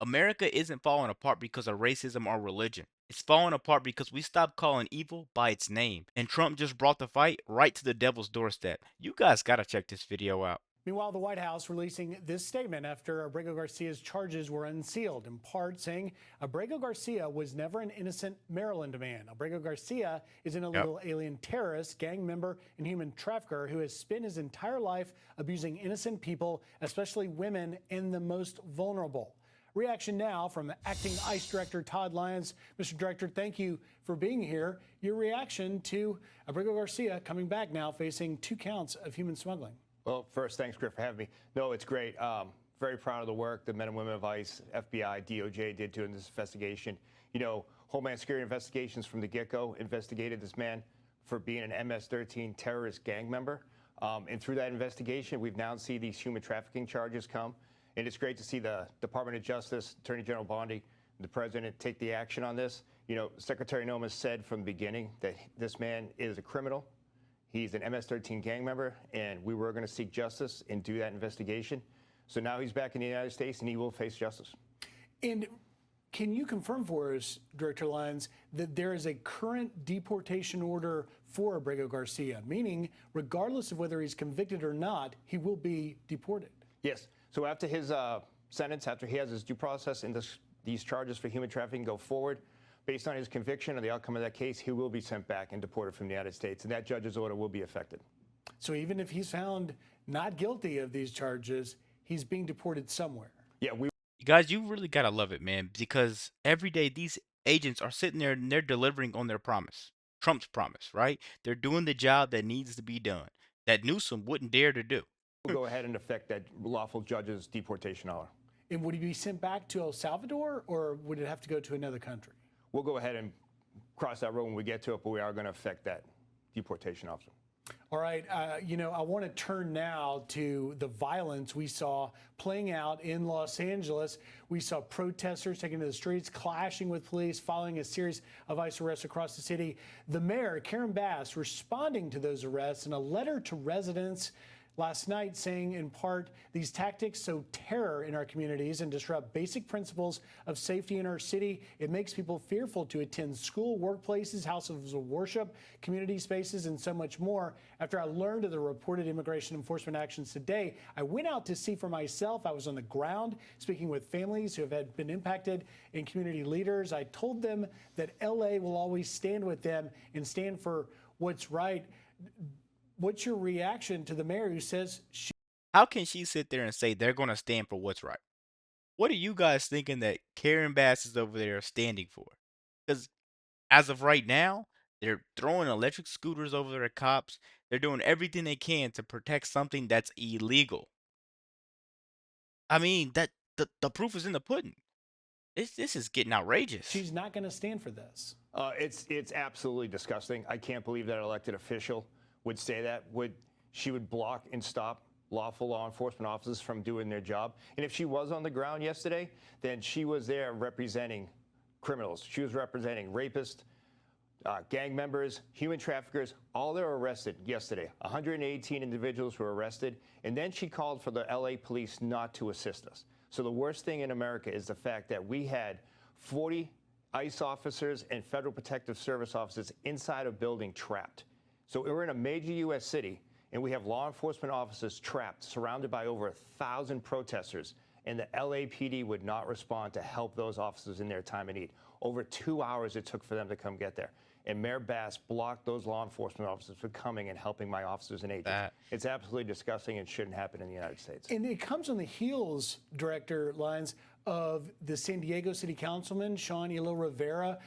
America isn't falling apart because of racism or religion. It's falling apart because we stopped calling evil by its name. And Trump just brought the fight right to the devil's doorstep. You guys gotta check this video out. Meanwhile, the White House releasing this statement after Abrego Garcia's charges were unsealed, in part saying Abrego Garcia was never an innocent Maryland man. Abrego Garcia is an Yep. illegal alien terrorist, gang member, and human trafficker who has spent his entire life abusing innocent people, especially women and the most vulnerable. Reaction now from acting ICE Director Todd Lyons. Mr. Director, thank you for being here. Your reaction to Abrego Garcia coming back now facing 2 counts of human smuggling. Well, first, thanks, Griff, for having me. No, it's great. Very proud of the work the men and women of ICE, FBI, DOJ did during this investigation. You know, Homeland Security Investigations from the get-go investigated this man for being an MS-13 terrorist gang member. And through that investigation, we've now seen these human trafficking charges come. And it's great to see the Department of Justice, Attorney General Bondi, the President take the action on this. You know, Secretary Nomas said from the beginning that this man is a criminal. He's an MS-13 gang member, and we were going to seek justice and do that investigation. So now he's back in the United States, and he will face justice. And can you confirm for us, Director Lyons, that there is a current deportation order for Abrego Garcia, meaning regardless of whether he's convicted or not, he will be deported? Yes. So after his sentence, after he has his due process and these charges for human trafficking go forward, based on his conviction and the outcome of that case, he will be sent back and deported from the United States, and that judge's order will be affected. So even if he's found not guilty of these charges, he's being deported somewhere. Yeah, You guys, you really gotta love it, man, because every day these agents are sitting there and they're delivering on their promise. Trump's promise, right? They're doing the job that needs to be done, that Newsom wouldn't dare to do. will go ahead and affect that lawful judge's deportation order. And would he be sent back to El Salvador, or would it have to go to another country? We'll go ahead and cross that road when we get to it, but we are going to affect that deportation officer. All right, you know, I want to turn now to the violence we saw playing out in Los Angeles. We saw protesters taking to the streets, clashing with police following a series of ICE arrests across the city. The mayor, Karen Bass, responding to those arrests in a letter to residents last night, saying in part, these tactics sow terror in our communities and disrupt basic principles of safety in our city. It makes people fearful to attend school, workplaces, houses of worship, community spaces, and so much more. After I learned of the reported immigration enforcement actions today, I went out to see for myself. I was on the ground speaking with families who have been impacted and community leaders. I told them that LA will always stand with them and stand for what's right. What's your reaction to the mayor who says How can she sit there and say they're gonna stand for what's right? What are you guys thinking that Karen Bass is over there standing for? Because as of right now, they're throwing electric scooters over their cops. They're doing everything they can to protect something that's illegal. I mean, that the proof is in the pudding. This is getting outrageous. she's not going to stand for this? It's absolutely disgusting. I can't believe that an elected official would say that. She would block and stop lawful law enforcement officers from doing their job. And if she was on the ground yesterday, then she was there representing criminals. She was representing rapists, gang members, human traffickers. All they were arrested yesterday. 118 individuals were arrested. And then she called for the LA police not to assist us. So the worst thing in America is the fact that we had 40 ICE officers and Federal Protective Service officers inside a building trapped. So we're in a major U.S. city, and we have law enforcement officers trapped, surrounded by over 1,000 protesters, and the LAPD would not respond to help those officers in their time of need. Over 2 hours it took for them to come get there. And Mayor Bass blocked those law enforcement officers from coming and helping my officers and agents. It's absolutely disgusting and shouldn't happen in the United States. And it comes on the heels, Director Lyons, of the San Diego City Councilman, Sean Elo Rivera,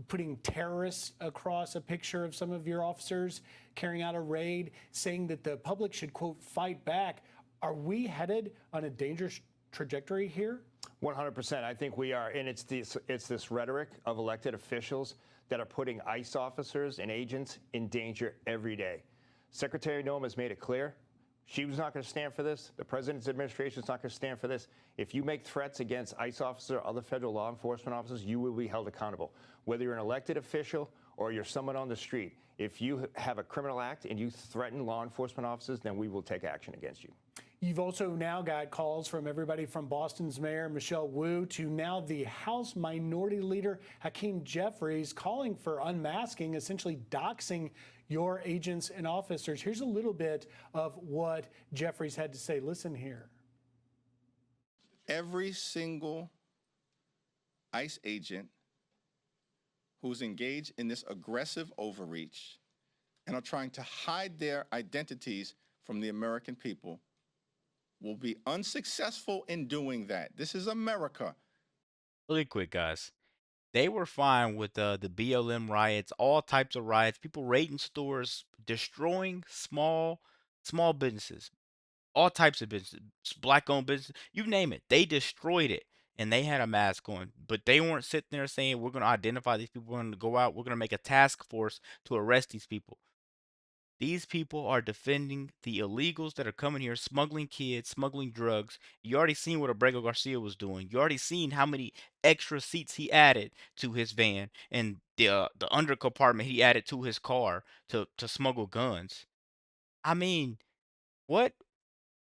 putting terrorists across a picture of some of your officers carrying out a raid, saying that the public should, quote, fight back. Are we headed on a dangerous trajectory here? 100%. I think we are. And it's this rhetoric of elected officials that are putting ICE officers and agents in danger every day. Secretary Noem has made it clear. She was not going to stand for this. The president's administration is not going to stand for this. If you make threats against ICE officers or other federal law enforcement officers, you will be held accountable. Whether you're an elected official or you're someone on the street, if you have a criminal act and you threaten law enforcement officers, then we will take action against you. You've also now got calls from everybody from Boston's Mayor Michelle Wu to now the House Minority Leader Hakeem Jeffries calling for unmasking, essentially doxing your agents and officers. Here's a little bit of what Jeffries had to say. Listen here. Every single ICE agent who's engaged in this aggressive overreach and are trying to hide their identities from the American people will be unsuccessful in doing that. This is America. Really quick, guys. They were fine with the BLM riots, all types of riots, people raiding stores, destroying small businesses, all types of businesses, black-owned businesses, you name it. They destroyed it, and they had a mask on. But they weren't sitting there saying, "We're going to identify these people. We're going to go out. We're going to make a task force to arrest these people." These people are defending the illegals that are coming here, smuggling kids, smuggling drugs. You already seen what Abrego Garcia was doing. You already seen how many extra seats he added to his van and the under compartment he added to his car to smuggle guns. I mean, what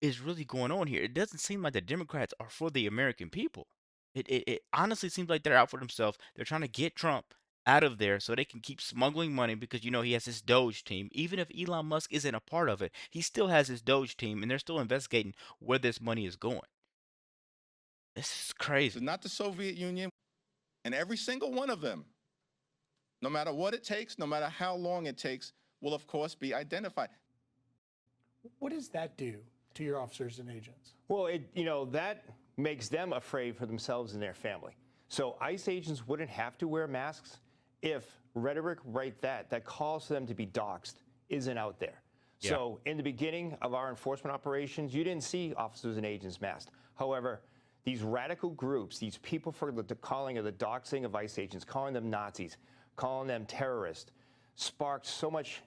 is really going on here? It doesn't seem like the Democrats are for the American people. It honestly seems like they're out for themselves. They're trying to get Trump out of there so they can keep smuggling money because he has his Doge team. Even if Elon Musk isn't a part of it, he still has his Doge team and they're still investigating where this money is going. This is So crazy. not the Soviet Union, and every single one of them, no matter what it takes, no matter how long it takes, will of course be identified. What does that do to your officers and agents? Well, that makes them afraid for themselves and their family. So ICE agents wouldn't have to wear masks if rhetoric that calls for them to be doxxed isn't out there. Yeah. So in the beginning of our enforcement operations, you didn't see officers and agents masked. However, these radical groups, these people for the calling of the doxing of ICE agents, calling them Nazis, calling them terrorists, sparked so much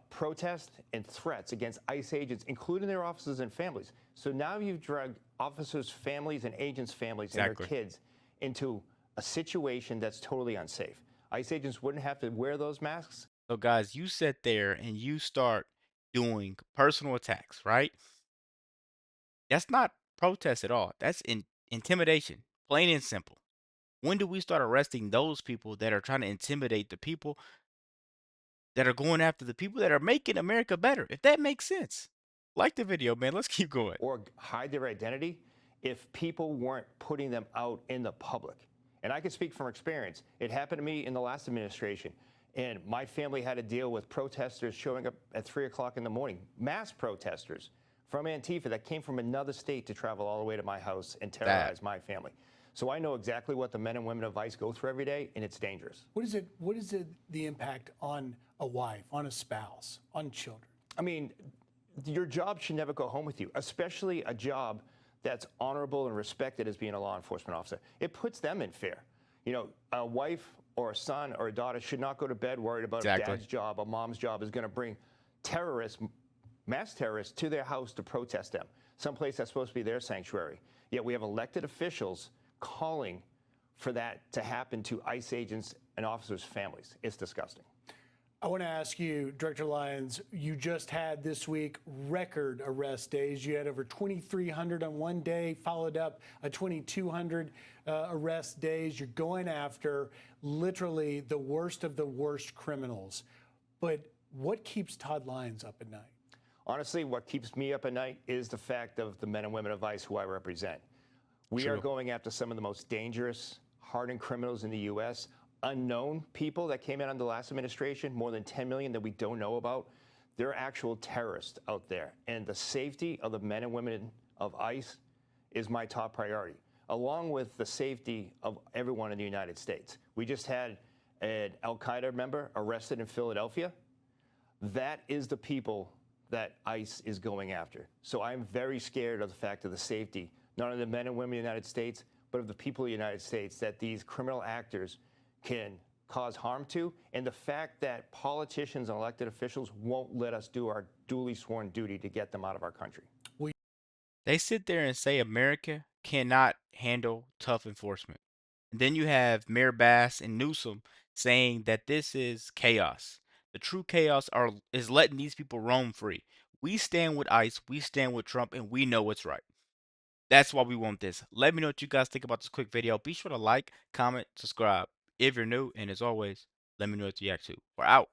protest and threats against ICE agents, including their officers and families. So now you've dragged officers' families and agents' families and their kids into a situation that's totally unsafe. ICE agents wouldn't have to wear those masks. So guys, you sit there and you start doing personal attacks, right? That's not protest at all. That's intimidation, plain and simple. When do we start arresting those people that are trying to intimidate the people that are going after the people that are making America better? If that makes sense. Like the video, man. Let's keep going. Or hide their identity if people weren't putting them out in the public. And I can speak from experience. It happened to me in the last administration. And my family had to deal with protesters showing up at 3 o'clock in the morning, mass protesters from Antifa that came from another state to travel all the way to my house and terrorize my family. So I know exactly what the men and women of ICE go through every day, and it's dangerous. What is the impact on a wife, on a spouse, on children? I mean, your job should never go home with you, especially a job that's honorable and respected as being a law enforcement officer. It puts them in fear. You know, a wife or a son or a daughter should not go to bed worried about a dad's job, a mom's job is going to bring terrorists, mass terrorists, to their house to protest them, someplace that's supposed to be their sanctuary. Yet we have elected officials calling for that to happen to ICE agents and officers' families. It's disgusting. I want to ask you, Director Lyons, you just had this week record arrest days. You had over 2,300 on one day, followed up a 2,200 arrest days. You're going after literally the worst of the worst criminals. But what keeps Todd Lyons up at night? Honestly, what keeps me up at night is the fact of the men and women of ICE who I represent. We are going after some of the most dangerous, hardened criminals in the U.S., unknown people that came in under the last administration, more than 10 million that we don't know about. They're actual terrorists out there. And the safety of the men and women of ICE is my top priority, along with the safety of everyone in the United States. We just had an Al-Qaeda member arrested in Philadelphia. That is the people that ICE is going after. So I'm very scared of the fact of the safety, not only of the men and women of the United States, but of the people of the United States, that these criminal actors can cause harm to, and the fact that politicians and elected officials won't let us do our duly sworn duty to get them out of our country. They sit there and say America cannot handle tough enforcement. And then you have Mayor Bass and Newsom saying that this is chaos. The true chaos is letting these people roam free. We stand with ICE, we stand with Trump, and we know what's right. That's why we want this. Let me know what you guys think about this quick video. Be sure to like, comment, subscribe if you're new, and as always, let me know what you react to. We're out.